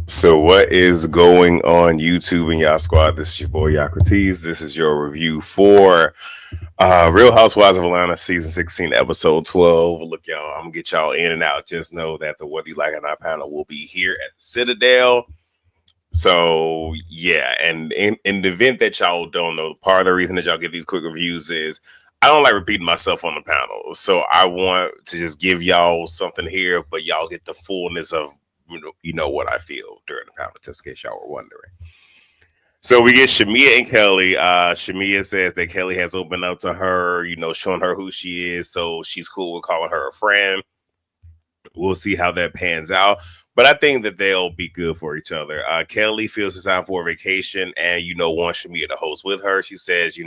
So what is going on YouTube and y'all squad? This is your boy Yocrates. This is your review for Real Housewives of Atlanta season 16 episode 12. Look, y'all, I'm gonna get y'all in and out. Just know that the Whether You Like It or Not panel will be here at the Citadel. So yeah, and in the event that y'all don't know, part of the reason that y'all get these quick reviews is I don't like repeating myself on the panel. So I want to just give y'all something here, but y'all get the fullness of you know what I feel during the panel, just in case y'all were wondering. So we get Shamia and Kelly. Shamia says that Kelly has opened up to her, showing her who she is, so she's cool with calling her a friend. We'll see how that pans out. But I think that they'll be good for each other. Kelly feels it's time for a vacation and, wants Shamia to host with her. She says,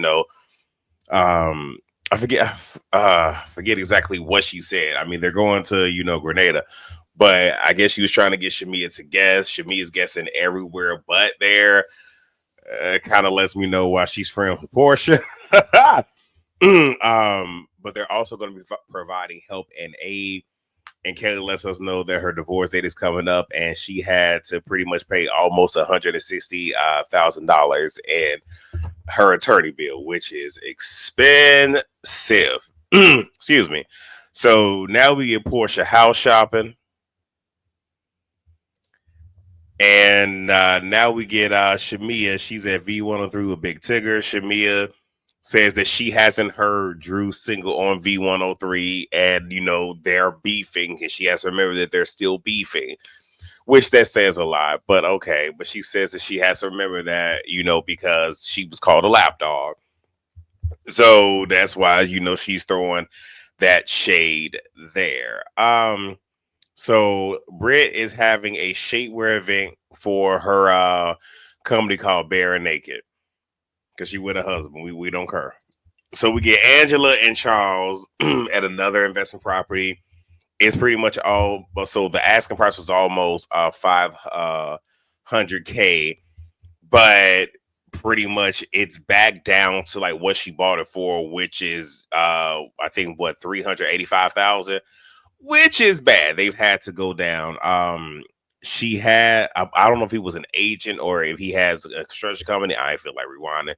um, I forget exactly what she said. I mean, they're going to, Grenada. But I guess she was trying to get Shamia to guess. Shamia's guessing everywhere but there. Kind of lets me know why she's friends with Portia. But they're also going to be providing help and aid. And Kelly lets us know that her divorce date is coming up, and she had to pretty much pay almost $160,000 in her attorney bill, which is expensive. Excuse me. So now we get Portia house shopping. And now we get Shamia. She's at V103 with Big Tigger. Shamia says that she hasn't heard Drew's single on V103, and they're beefing, and she has to remember that they're still beefing, which that says a lot. But okay, but she says that she has to remember that because she was called a lapdog, so that's why she's throwing that shade there. So Britt is having a shapewear event for her company called Bare and Naked because she with her husband. We don't care. So we get Angela and Charles at another investment property. It's pretty much all. So the asking price was almost 500K, but pretty much it's back down to like what she bought it for, which is I think what 385,000. Which is bad. They've had to go down. She had, I don't know if he was an agent or if he has a construction company. I feel like rewinding,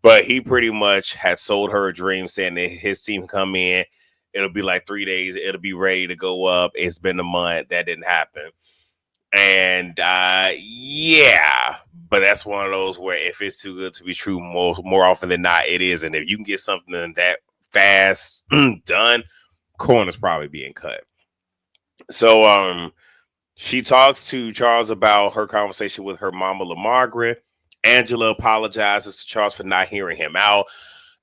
but he pretty much had sold her a dream, saying that his team can come in. It'll be like 3 days. It'll be ready to go up. It's been a month. That didn't happen. And yeah, but that's one of those where if it's too good to be true, more often than not, it is. And if you can get something that fast done, corner's probably being cut. So she talks to Charles about her conversation with her mama LaMargaret. Angela apologizes to Charles for not hearing him out.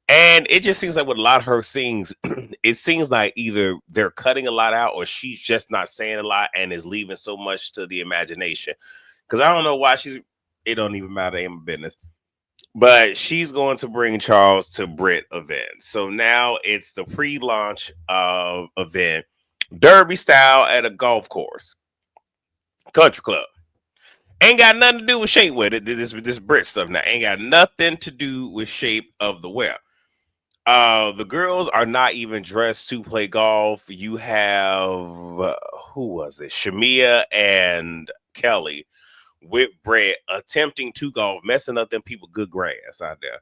And it just seems like with a lot of her scenes, it seems like either they're cutting a lot out or she's just not saying a lot and is leaving so much to the imagination. Because I don't know why it don't even matter in my business. But she's going to bring Charles to Brit event. So now it's the pre-launch event, derby style at a golf course, country club. Ain't got nothing to do with shape with it. This Brit stuff now ain't got nothing to do with shape of the wear. The girls are not even dressed to play golf. You have who was it? Shamia and Kelly with Brett attempting to golf, messing up them people good grass out there.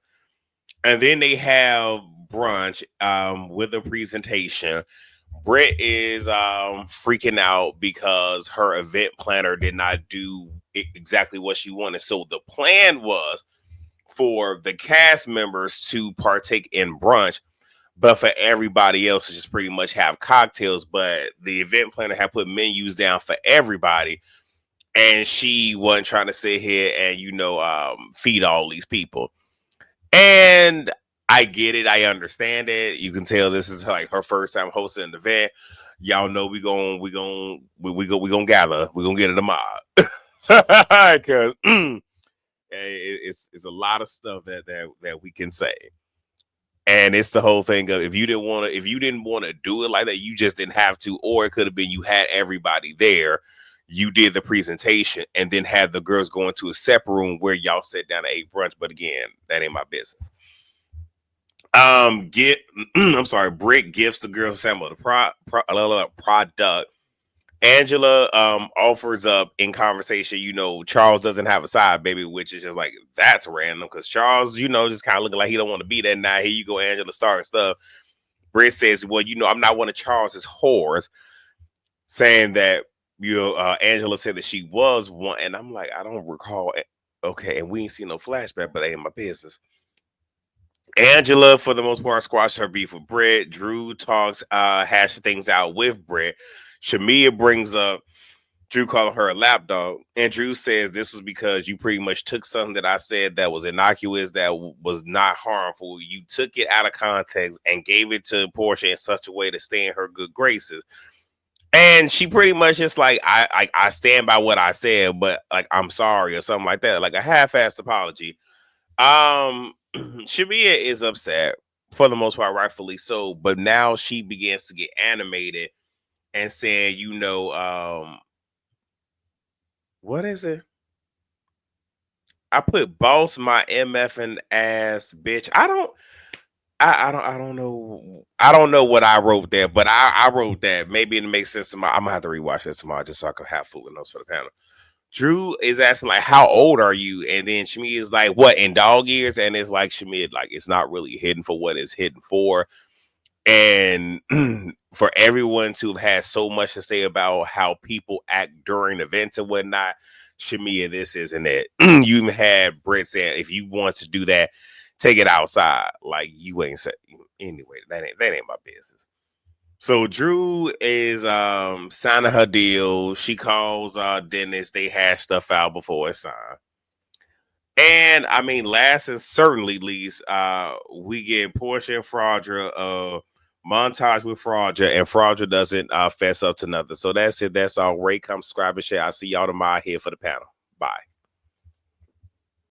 And then they have brunch with a presentation. Brett is freaking out because her event planner did not do exactly what she wanted. So the plan was for the cast members to partake in brunch, but for everybody else to just pretty much have cocktails. But the event planner had put menus down for everybody, and she wasn't trying to sit here and feed all these people. And I get it, I understand it. You can tell this is like her first time hosting an event. Y'all know we gonna gather, we gonna get in the mob because it's a lot of stuff that we can say. And it's the whole thing of if you didn't want to do it like that, you just didn't have to, or it could have been you had everybody there, you did the presentation, and then had the girls go into a separate room where y'all sat down and ate brunch. But again, that ain't my business. I'm sorry, Brick gifts the girls sample the product. Angela offers up in conversation, Charles doesn't have a side baby, which is just like that's random because Charles, just kind of looking like he don't want to be there. Now here you go, Angela starting stuff. Britt says, well, I'm not one of Charles's whores, saying that Angela said that she was one, and I'm like, I don't recall. Okay, and we ain't seen no flashback, but that ain't my business. Angela, for the most part, squashed her beef with Britt. Drew talks, hash things out with Britt. Shamia brings up Drew calling her a lapdog, and Drew says this was because you pretty much took something that I said that was innocuous, that was not harmful. You took it out of context and gave it to Portia in such a way to stay in her good graces. And she pretty much just like, I stand by what I said, but like I'm sorry or something like that, like a half-assed apology. Shamia is upset for the most part, rightfully so, but now she begins to get animated and saying, what is it? I put boss my MF and ass bitch. I don't know. I don't know what I wrote there, but I wrote that. Maybe it makes sense to my. I'm gonna have to rewatch this tomorrow just so I can have full notes for the panel. Drew is asking like, "How old are you?" And then Shmi is like, "What, in dog years?" And it's like Shmi, like it's not really hidden for what it's hidden for. And for everyone to have had so much to say about how people act during events and whatnot, Shamia, this isn't it. You even had Britt saying, if you want to do that, take it outside. Like you ain't said anyway. That ain't my business. So Drew is signing her deal. She calls Dennis. They hash stuff out before it's signed. And I mean, last and certainly least, we get Portia and Fraudra montage with Fraudra, and Fraudra doesn't fess up to nothing. So that's it. That's all. Ray, come subscribe and share. I'll see y'all tomorrow here for the panel. Bye.